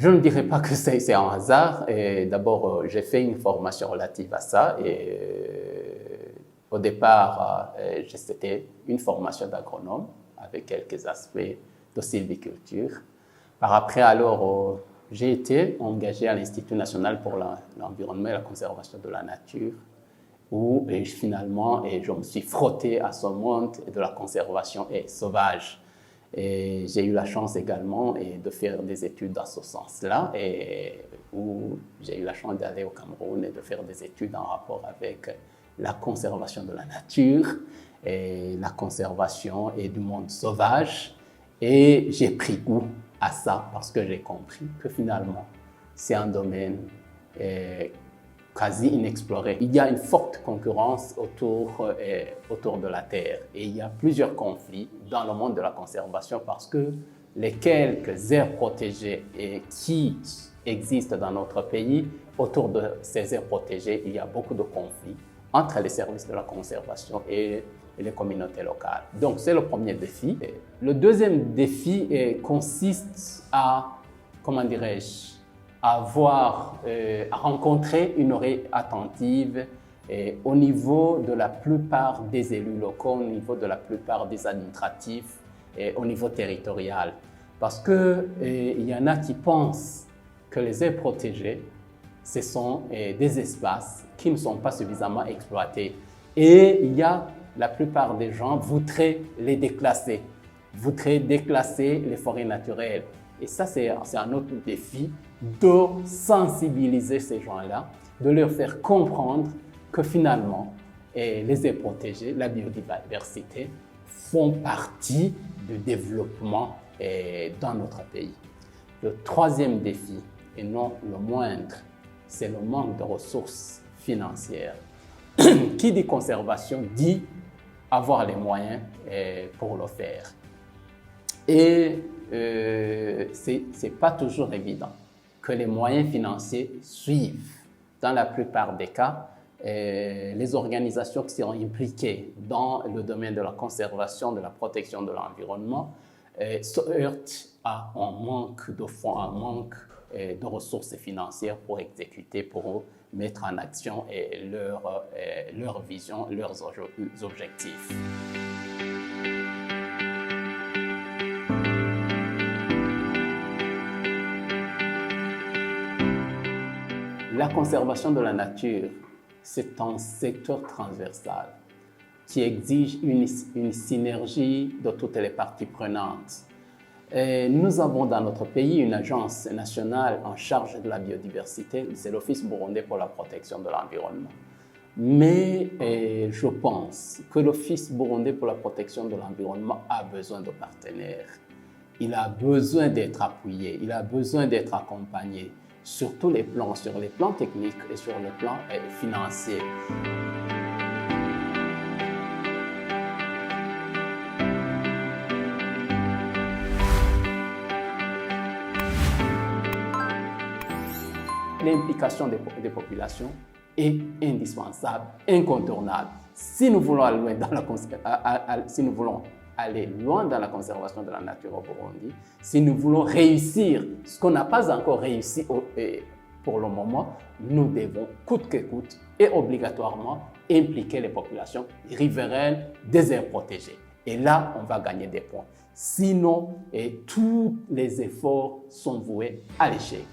Je ne dirais pas que c'est un hasard. D'abord, j'ai fait une formation relative à ça. Au départ, c'était une formation d'agronome avec quelques aspects de sylviculture. Par après, alors, j'ai été engagé à l'Institut national pour l'environnement et la conservation de la nature, où finalement, je me suis frotté à ce monde de la conservation sauvage. Et j'ai eu la chance également de faire des études dans ce sens-là, où j'ai eu la chance d'aller au Cameroun et de faire des études en rapport avec la conservation de la nature, et la conservation du monde sauvage. Et j'ai pris goût à ça parce que j'ai compris que finalement, c'est un domaine quasi inexploré. Il y a une forte concurrence autour de la terre et il y a plusieurs conflits dans le monde de la conservation parce que les quelques aires protégées qui existent dans notre pays, autour de ces aires protégées, il y a beaucoup de conflits entre les services de la conservation et les communautés locales. Donc, c'est le premier défi. Le deuxième défi consiste à, comment dirais-je, à rencontrer une oreille attentive au niveau de la plupart des élus locaux, au niveau de la plupart des administratifs, au niveau territorial. Parce qu'il y en a qui pensent que les aires protégées, ce sont des espaces qui ne sont pas suffisamment exploités. Et il y a la plupart des gens voudraient les déclasser, voudraient déclasser les forêts naturelles. Et ça, c'est un autre défi de sensibiliser ces gens-là, de leur faire comprendre que finalement, les aires protégées, la biodiversité, font partie du développement dans notre pays. Le troisième défi, et non le moindre, c'est le manque de ressources financières. Qui dit conservation dit avoir les moyens pour le faire. Et c'est pas toujours évident que les moyens financiers suivent. Dans la plupart des cas, les organisations qui sont impliquées dans le domaine de la conservation, de la protection de l'environnement, se heurtent à un manque de fonds, un manque de ressources financières pour exécuter, pour mettre en action leur vision, leurs objectifs. La conservation de la nature, c'est un secteur transversal qui exige une synergie de toutes les parties prenantes. Nous avons dans notre pays une agence nationale en charge de la biodiversité, c'est l'Office burundais pour la protection de l'environnement. Mais je pense que l'Office burundais pour la protection de l'environnement a besoin de partenaires. Il a besoin d'être appuyé, il a besoin d'être accompagné sur tous les plans, sur les plans techniques et sur le plan financier. L'implication des populations est indispensable, incontournable. Si nous voulons aller loin dans la conservation de la nature au Burundi, si nous voulons réussir ce qu'on n'a pas encore réussi pour le moment, nous devons coûte que coûte et obligatoirement impliquer les populations riveraines des aires protégées. Et là, on va gagner des points. Sinon, tous les efforts sont voués à l'échec.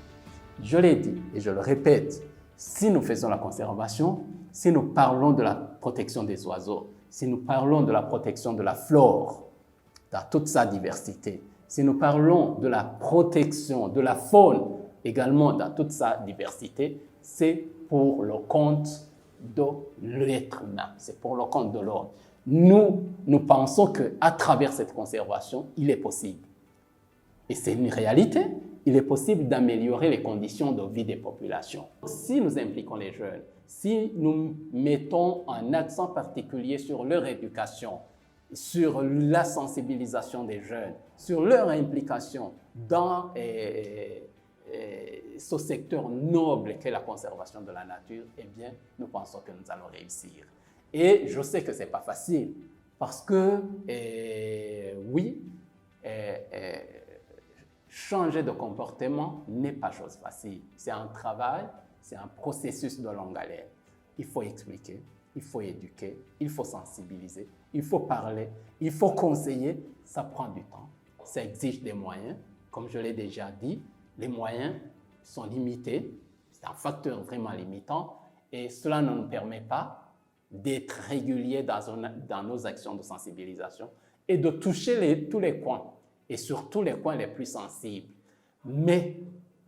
Je l'ai dit et je le répète, si nous faisons la conservation, si nous parlons de la protection des oiseaux, si nous parlons de la protection de la flore dans toute sa diversité, si nous parlons de la protection de la faune également dans toute sa diversité, c'est pour le compte de l'être humain, c'est pour le compte de l'homme. Nous pensons qu'à travers cette conservation, il est possible, et c'est une réalité, il est possible d'améliorer les conditions de vie des populations. Si nous impliquons les jeunes, si nous mettons un accent particulier sur leur éducation, sur la sensibilisation des jeunes, sur leur implication dans ce secteur noble qu'est la conservation de la nature, eh bien, nous pensons que nous allons réussir. Et je sais que ce n'est pas facile, parce que, oui, changer de comportement n'est pas chose facile. C'est un travail, c'est un processus de longue haleine. Il faut expliquer, il faut éduquer, il faut sensibiliser, il faut parler, il faut conseiller. Ça prend du temps, ça exige des moyens. Comme je l'ai déjà dit, les moyens sont limités. C'est un facteur vraiment limitant et cela ne nous permet pas d'être réguliers dans nos actions de sensibilisation et de toucher tous les coins et surtout les coins les plus sensibles. Mais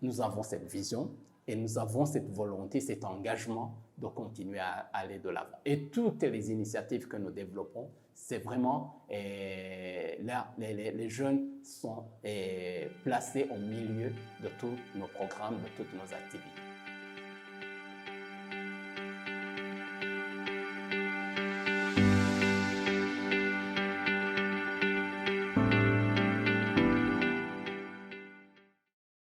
nous avons cette vision et nous avons cette volonté, cet engagement de continuer à aller de l'avant. Et toutes les initiatives que nous développons, c'est vraiment, là, les jeunes sont placés au milieu de tous nos programmes, de toutes nos activités.